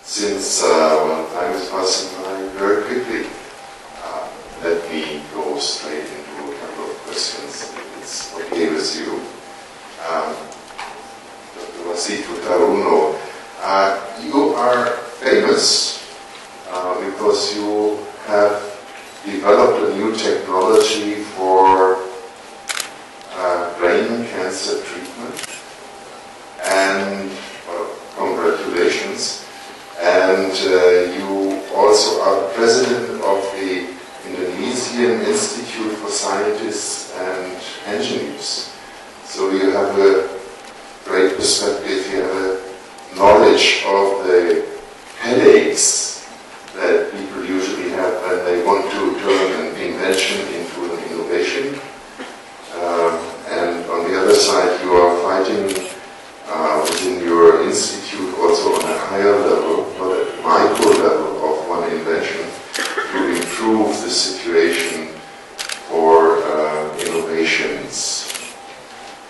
Since when time is passing by very quickly, let me go straight into a couple of questions, if it's okay with you. Dr. Wasitu Taruno, you are famous because you have developed a new technology for brain cancer treatment, and well, congratulations. And you also are president of the Indonesian Institute for Scientists and Engineers. So you have a great perspective, you have a knowledge of the headaches that people usually have when they want to turn an invention into an innovation. And on the other side, you are fighting within your institute also on a higher level, not at a micro level of one invention, to improve the situation for innovations.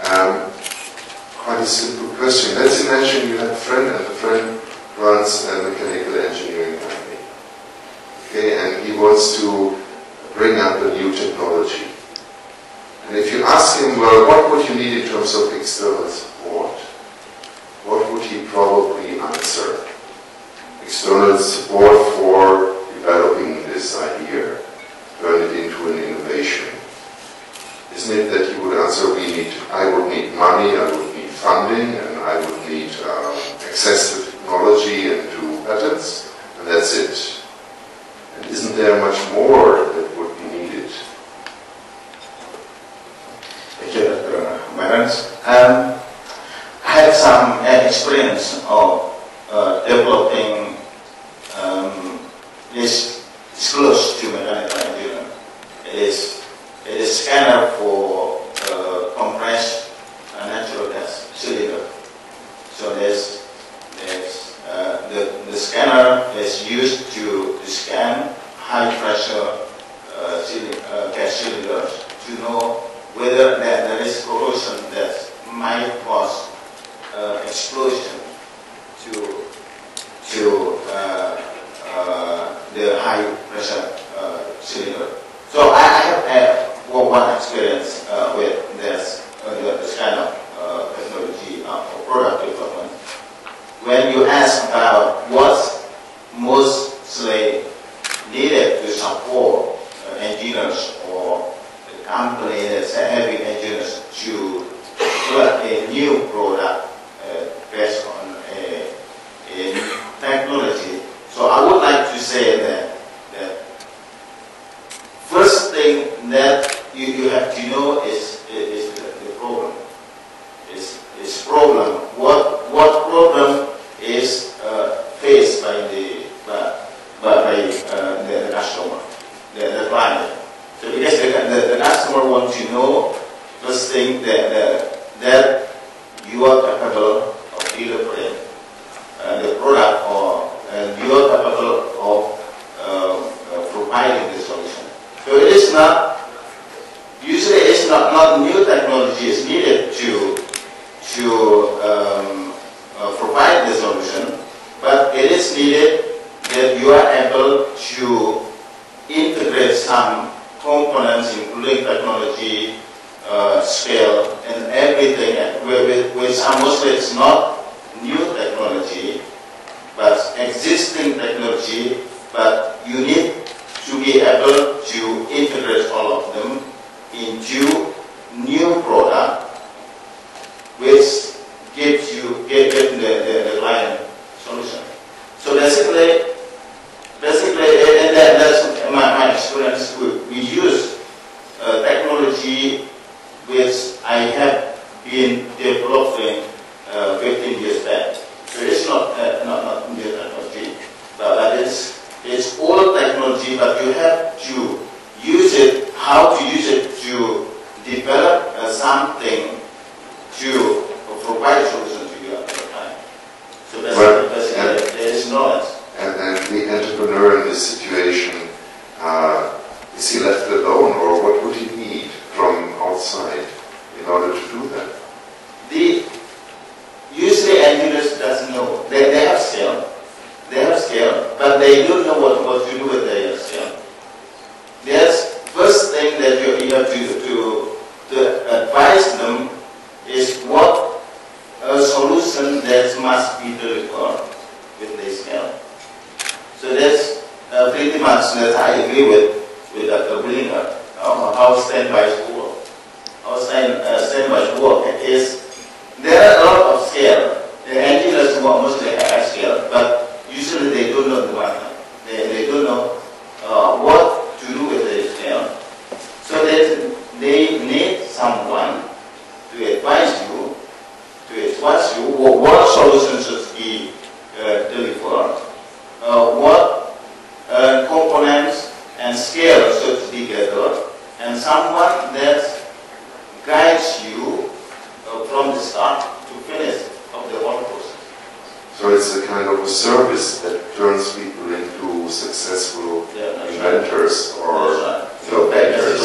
Quite a simple question. Let's imagine you have a friend, and the friend runs a mechanical engineering company. Okay, and he wants to bring up a new technology. And if you ask him, well, what would you need in terms of external support? What would he probably answer? External support for developing this idea, turn it into an innovation. Isn't it that you would answer, I would need money, I would need funding, and I would need access to technology and to patents, and that's it. And isn't there much more that would be needed? Thank you, Dr. Barons. I had some experience of developing this close to mechanical engineering. It is a scanner for compressed natural gas cylinder. So the scanner is used to scan high pressure gas cylinders to know whether there is corrosion that might cause explosion to the high pressure cylinder. So I have had one experience with this kind of technology or product development. When you ask about what's mostly needed to support engineers or the company that's having engineers to develop a new product based on a technology. So I would like to say that first thing that you have to know is the problem. Is problem. What problem is faced by the customer, the client. So because the customer wants to know first thing that you are capable of delivering the product, and you are capable of providing the solution. So it is not, usually it's not new technology is needed to provide the solution, but it is needed that you are able to integrate some components, including technology, scale, and everything, which mostly it's not new technology, but existing technology, but you need to be able to integrate all of them into new product, which gives the client solution. So basically, and that's my experience. We use technology which I have been developing 15 years back. So it's not new technology, but it's old technology. But you have to use it. How to use it to develop something to provide a solution to you at the time. So basically there is knowledge. And the entrepreneur in this situation, is he left alone, or what would he need from outside in order to do that? Usually engineers doesn't know. They have skill. They have they don't know what to do with their skill. There's first thing that you have to advise them is what a solution that must be delivered with their skill. So that's pretty much that I agree with Dr. Billinger. How standby work. How standby work is, there are a lot of skill. The engineers mostly have skill, but usually they don't know the matter. They don't know what to do with their skill. So that they need someone to advise you, what solutions should be delivered, what components and scales should be gathered, and someone that guides you from the start to finish of the whole process. So it's a kind of a service that turns people into successful inventors or innovators.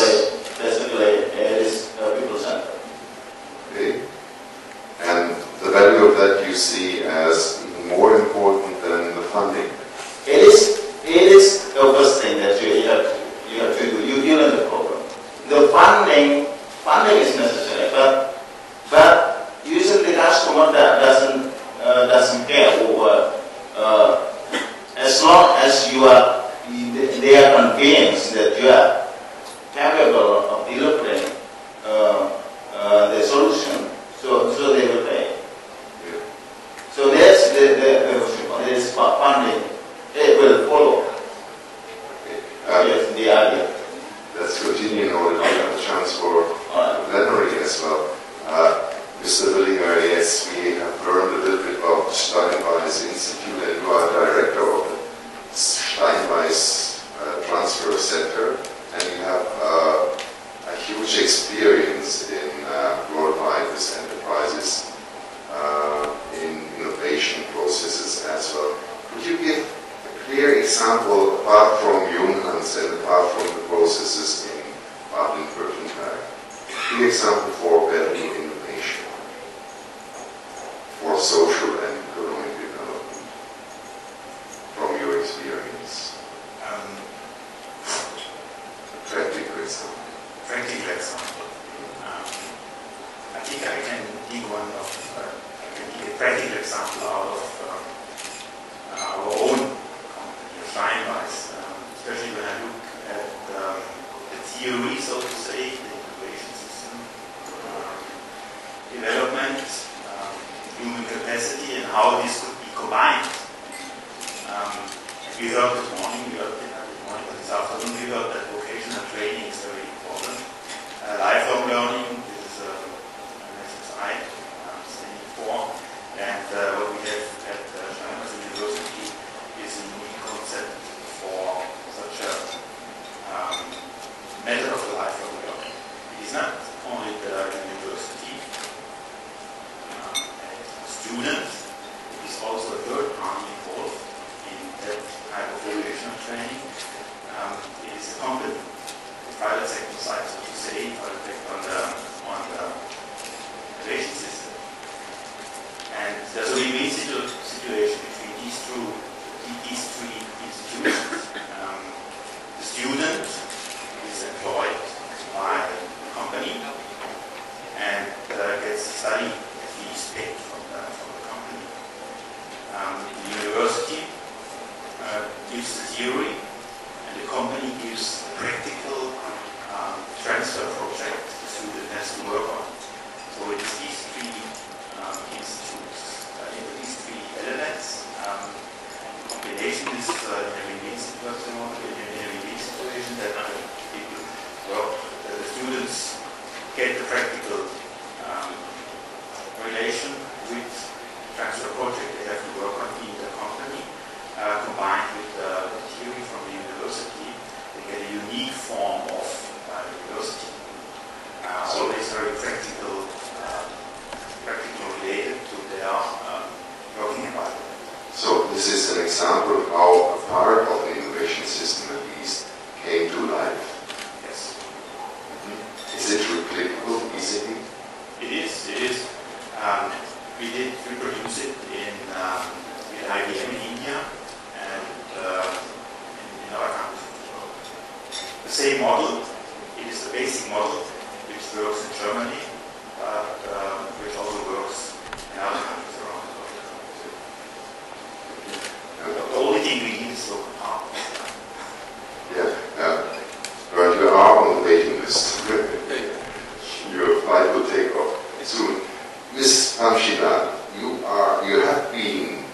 Basically, it is people-centered. Okay. And the value of that you see as even more important than the funding. It is the first thing that you have to do. You deal in the problem. The funding is necessary, but usually the customer doesn't care over as long as they are convinced that you are capable of delivering the solution, so they will pay. Yeah. So that's the funding. It will follow. Yes, the idea. Let's continue in order to have a chance for plenary as well. Mr. Billinger, yes, we have learned a little bit about Steinweiss Institute, and you are director of the Steinweiss Transfer Center, and you have a huge experience in worldwide with enterprises in innovation processes as well. Could you give a clear example, apart from Junghans and apart from the processes in Baden-Württemberg, a clear example for value innovation, for social and economic development, from your experience? A practical example. Practical example. I think I can dig a practical example out of our own company, Steinweiss, especially when I look at the theory, so to say, the innovation system, development, human capacity, and how this could be combined. We heard this morning, but this afternoon we heard that vocational training is very important. Lifelong learning is a message I am standing for, and what we have at Steinweiss University is a unique concept for such a method of lifelong learning. It is not only the university student, it is also a third party involved in that type of vocational training. It is a company, the private sector side, so to say, for effect on the innovation system. And there's a win-win situation between these three institutions. The student is employed by the company and gets study fees paid from the company. The university gives the theory, and the company gives the practical transfer project the student has to work on. So it's these three institutes, these three elements. The combination is in a win-win situation that people work, that the students get the practical relation with transfer project they have to work on in the company, combined with the theory from the university. They get a unique form of university. Always very practical related to their working environment. So this is an example of how a part of the innovation system at least came to life. Yes. Is it replicable easily? It is. We did reproduce it in IBM in India, and same model. It is the basic model which works in Germany, which also works in other countries around the world. The only thing we need is local partners. But you are on the waiting list. Your flight will take off soon. Ms. Pamshina, you have been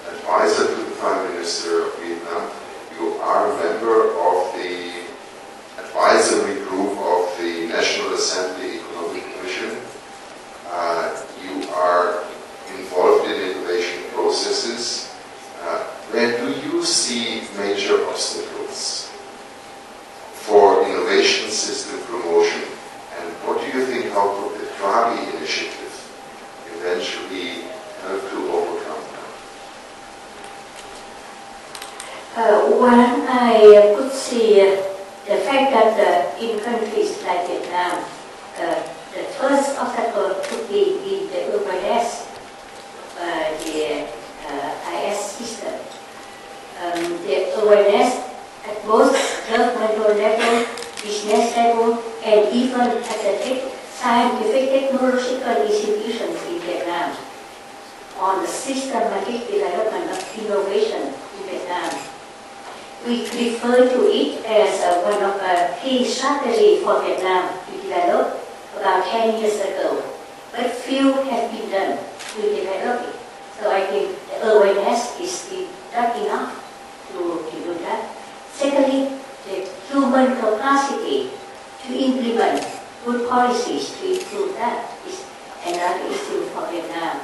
advisor to the Prime Minister of Vietnam. You are a member of the advisory group of the National Assembly Economic Commission. You are involved in innovation processes. Where do you see major obstacles for innovation system promotion? And what do you think, how could the Krabi initiative eventually help to overcome that? One, I could see the fact that in countries like Vietnam, the first obstacle could be in the awareness, the IS system. The awareness at both governmental level, business level, and even at the scientific technological institutions in Vietnam on the systematic development of innovation in Vietnam. We refer to it as one of the key strategies for Vietnam to develop about 10 years ago, but few have been done to develop it. So I think the awareness is not enough to do that. Secondly, the human capacity to implement good policies to improve that is another issue for Vietnam.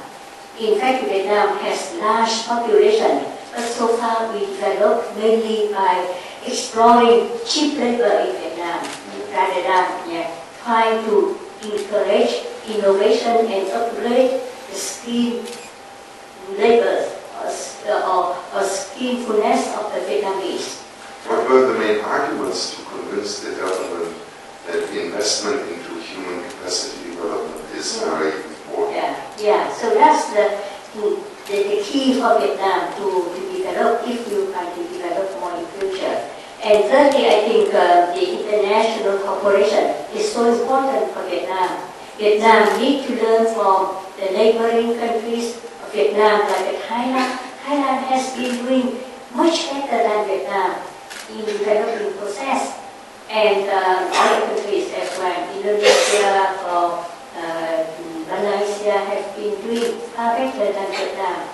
In fact, Vietnam has large population, but so far we developed mainly by exploring cheap labor in Vietnam, rather than trying to encourage innovation and upgrade the skilled labor or skillfulness of the Vietnamese. What were the main arguments to convince the government that investment into human capacity development is very important? So that's the key for Vietnam to develop if you can to develop more in future. And thirdly, I think the international cooperation is so important for Vietnam. Vietnam needs to learn from the neighboring countries of Vietnam, like Thailand. Thailand has been doing much better than Vietnam in developing process, and other countries as well, Indonesia or Malaysia have been doing far better than Vietnam.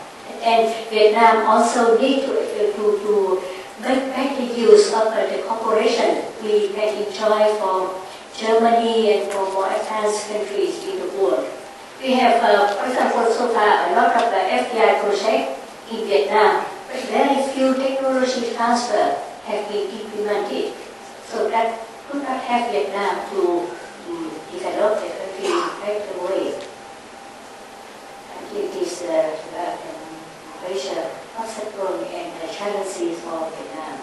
And Vietnam also needs to make better use of the cooperation we can enjoy from Germany and from more advanced countries in the world. We have, for example, so far a lot of the FDI projects in Vietnam, but very few technology transfer have been implemented. So that could not help Vietnam to develop the country in a better way. I think this major obstacle and challenges for Vietnam.